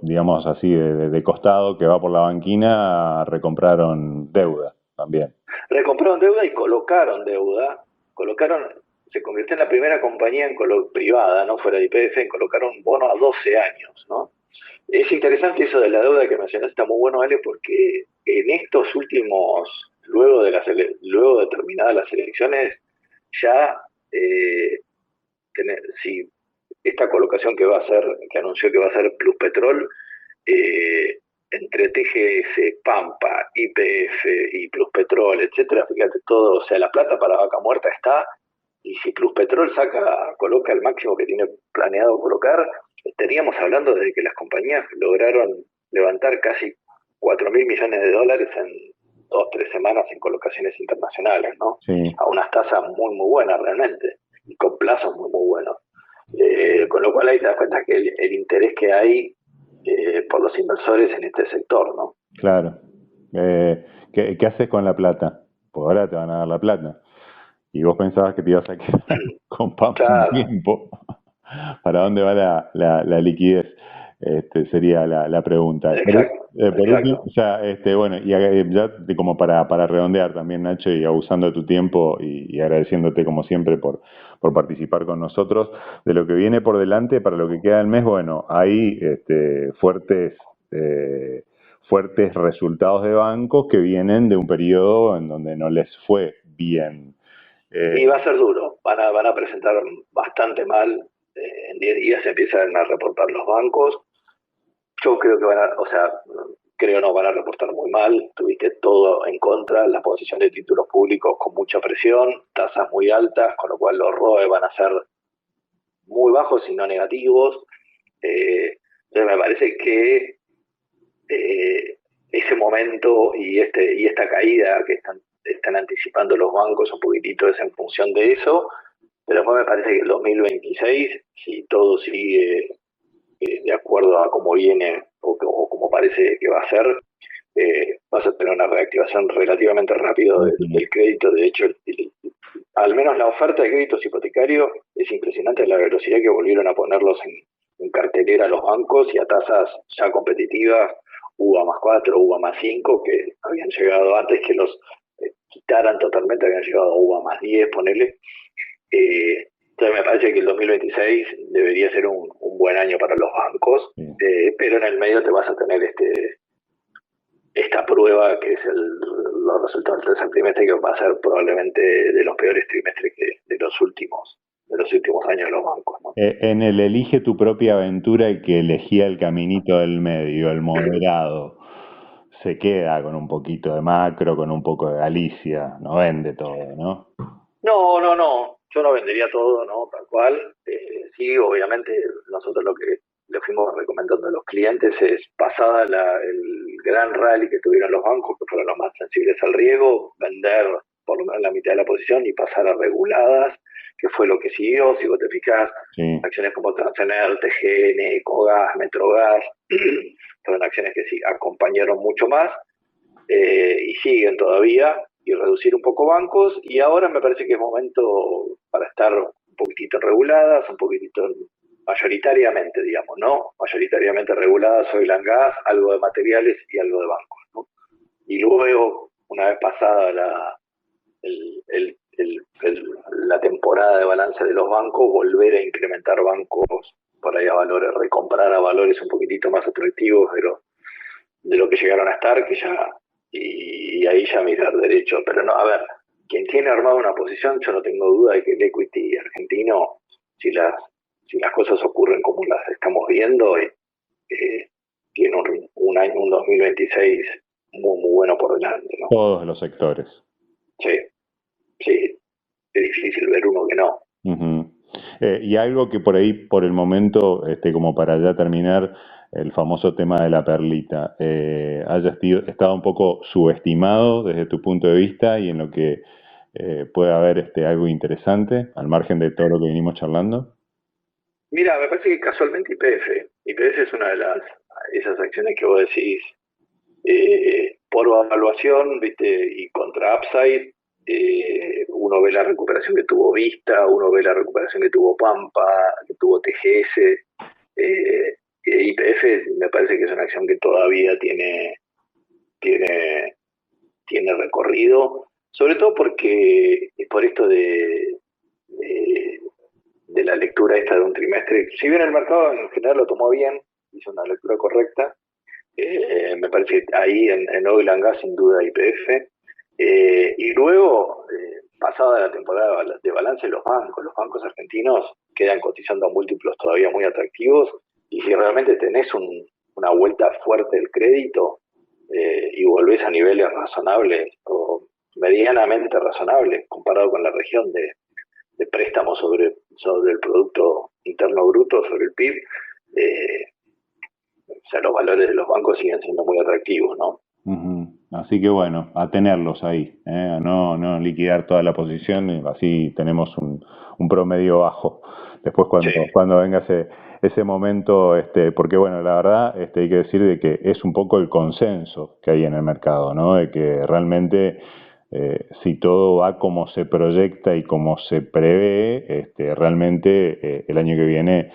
digamos así, de costado, que va por la banquina, recompraron deuda también. Recompraron deuda y colocaron deuda. Se convirtió en la primera compañía privada, no fuera de YPF, colocaron un bono a 12 años, ¿no? Es interesante eso de la deuda que mencionaste, está muy bueno, Ale, porque en estos últimos, luego de terminadas las elecciones, ya si esta colocación que anunció que va a hacer Pluspetrol, entre TGS, Pampa, YPF y Pluspetrol, etcétera, fíjate todo, o sea, la plata para Vaca Muerta está, y si Pluspetrol coloca el máximo que tiene planeado colocar, estaríamos hablando de que las compañías lograron levantar casi 4.000 millones de dólares en 2-3 semanas en colocaciones internacionales, ¿no? Sí. A unas tasas muy, muy buenas realmente, y con plazos muy, muy buenos. Con lo cual ahí te das cuenta que el interés que hay por los inversores en este sector, ¿no? Claro. ¿Qué haces con la plata? Pues ahora te van a dar la plata. Y vos pensabas que te ibas a quedar con Pampa un tiempo. ¿Para dónde va la liquidez? Sería la pregunta. Por último, o sea, bueno, y ya como para redondear también, Nacho, y abusando de tu tiempo y agradeciéndote como siempre por participar con nosotros, de lo que viene por delante para lo que queda del mes, bueno, hay fuertes resultados de bancos que vienen de un periodo en donde no les fue bien. Y va a ser duro, van a presentar bastante mal, en 10 días empiezan a reportar los bancos. Yo creo que van a reportar muy mal, tuviste todo en contra, la posición de títulos públicos con mucha presión, tasas muy altas, con lo cual los ROE van a ser muy bajos y no negativos. Entonces me parece que ese momento y esta caída que están anticipando los bancos un poquitito es en función de eso, pero después me parece que el 2026, si todo sigue de acuerdo a cómo viene o como parece que va a ser, vas a tener una reactivación relativamente rápida del crédito. De hecho, al menos la oferta de créditos hipotecarios es impresionante la velocidad que volvieron a ponerlos en cartelera los bancos y a tasas ya competitivas, UVA más 4, UVA más 5, que habían llegado antes que los quitaran totalmente, habían llegado a UVA más 10, ponele. Entonces me parece que el 2026 debería ser un buen año para los bancos, pero en el medio te vas a tener esta prueba que es los resultados del tercer trimestre, que va a ser probablemente de los peores trimestres de los últimos años de los bancos, ¿no? En el elige tu propia aventura, el que elegía el caminito del medio, el moderado, se queda con un poquito de macro, con un poco de Galicia, no vende todo, ¿no? No, yo no vendería todo, ¿no? Tal cual. Sí, obviamente nosotros lo que le fuimos recomendando a los clientes es, pasada el gran rally que tuvieron los bancos, que fueron los más sensibles al riesgo, vender por lo menos la mitad de la posición y pasar a reguladas, que fue lo que siguió. Si vos te fijas, sí, acciones como Transener, TGN, Ecogas, Metrogas, fueron acciones que sí acompañaron mucho más y siguen todavía, y reducir un poco bancos, y ahora me parece que es momento para estar un poquitito reguladas, un poquitito mayoritariamente, digamos, ¿no? Mayoritariamente reguladas, oil and gas, algo de materiales y algo de bancos, ¿no? Y luego, una vez pasada la temporada de balance de los bancos, volver a incrementar bancos por ahí a valores, recomprar a valores un poquitito más atractivos de lo que llegaron a estar, que ya, y ahí ya mirar derecho. Pero no, a ver, quien tiene armado una posición, yo no tengo duda de que el equity argentino, si las cosas ocurren como las estamos viendo, tiene un 2026 muy, muy bueno por delante, ¿no? Todos los sectores. Sí, es difícil ver uno que no. Uh-huh. Y algo que por ahí, por el momento, como para ya terminar, el famoso tema de la perlita, haya estado un poco subestimado desde tu punto de vista y en lo que puede haber algo interesante, al margen de todo lo que venimos charlando. Mira, me parece que casualmente YPF es una de esas acciones que vos decís, por evaluación, ¿viste? Y contra upside, uno ve la recuperación que tuvo Vista, uno ve la recuperación que tuvo Pampa, que tuvo TGS. YPF me parece que es una acción que todavía tiene recorrido, sobre todo porque por esto de la lectura esta de un trimestre. Si bien el mercado en general lo tomó bien, hizo una lectura correcta, me parece que ahí en Oil and Gas sin duda YPF. Y luego, pasada la temporada de balance, los bancos argentinos quedan cotizando a múltiplos todavía muy atractivos, y si realmente tenés una vuelta fuerte del crédito y volvés a niveles razonables o medianamente razonables comparado con la región de préstamos sobre el Producto Interno Bruto, sobre el PIB, o sea, los valores de los bancos siguen siendo muy atractivos, ¿no? Uh-huh. Así que bueno, a tenerlos ahí, a no liquidar toda la posición, así tenemos un promedio bajo. Después cuando venga ese momento, porque bueno, la verdad hay que decir de que es un poco el consenso que hay en el mercado, ¿no? De que realmente si todo va como se proyecta y como se prevé, realmente el año que viene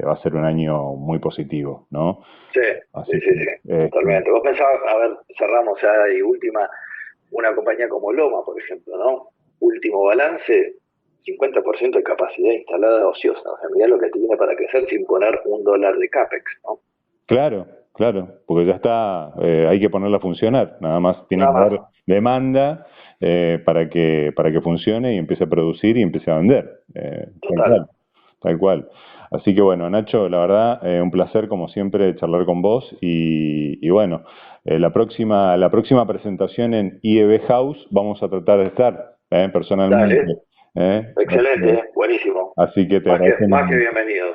va a ser un año muy positivo, ¿no? Sí, Así sí, sí, sí, totalmente. Vos pensabas, a ver, cerramos ya y última, una compañía como Loma, por ejemplo, ¿no? Último balance, 50% de capacidad instalada ociosa. O sea, mirá lo que tiene para crecer sin poner $1 de CAPEX, ¿no? Claro, porque ya está, hay que ponerla a funcionar, nada más tiene Nada que más. haber demanda para que funcione y empiece a producir y empiece a vender. Tal Total. cual, tal cual. Así que bueno, Nacho, la verdad, un placer como siempre charlar con vos y bueno, la próxima presentación en IEB House vamos a tratar de estar personalmente. Dale. Excelente, buenísimo. Así que te Más que agradecemos. bienvenido.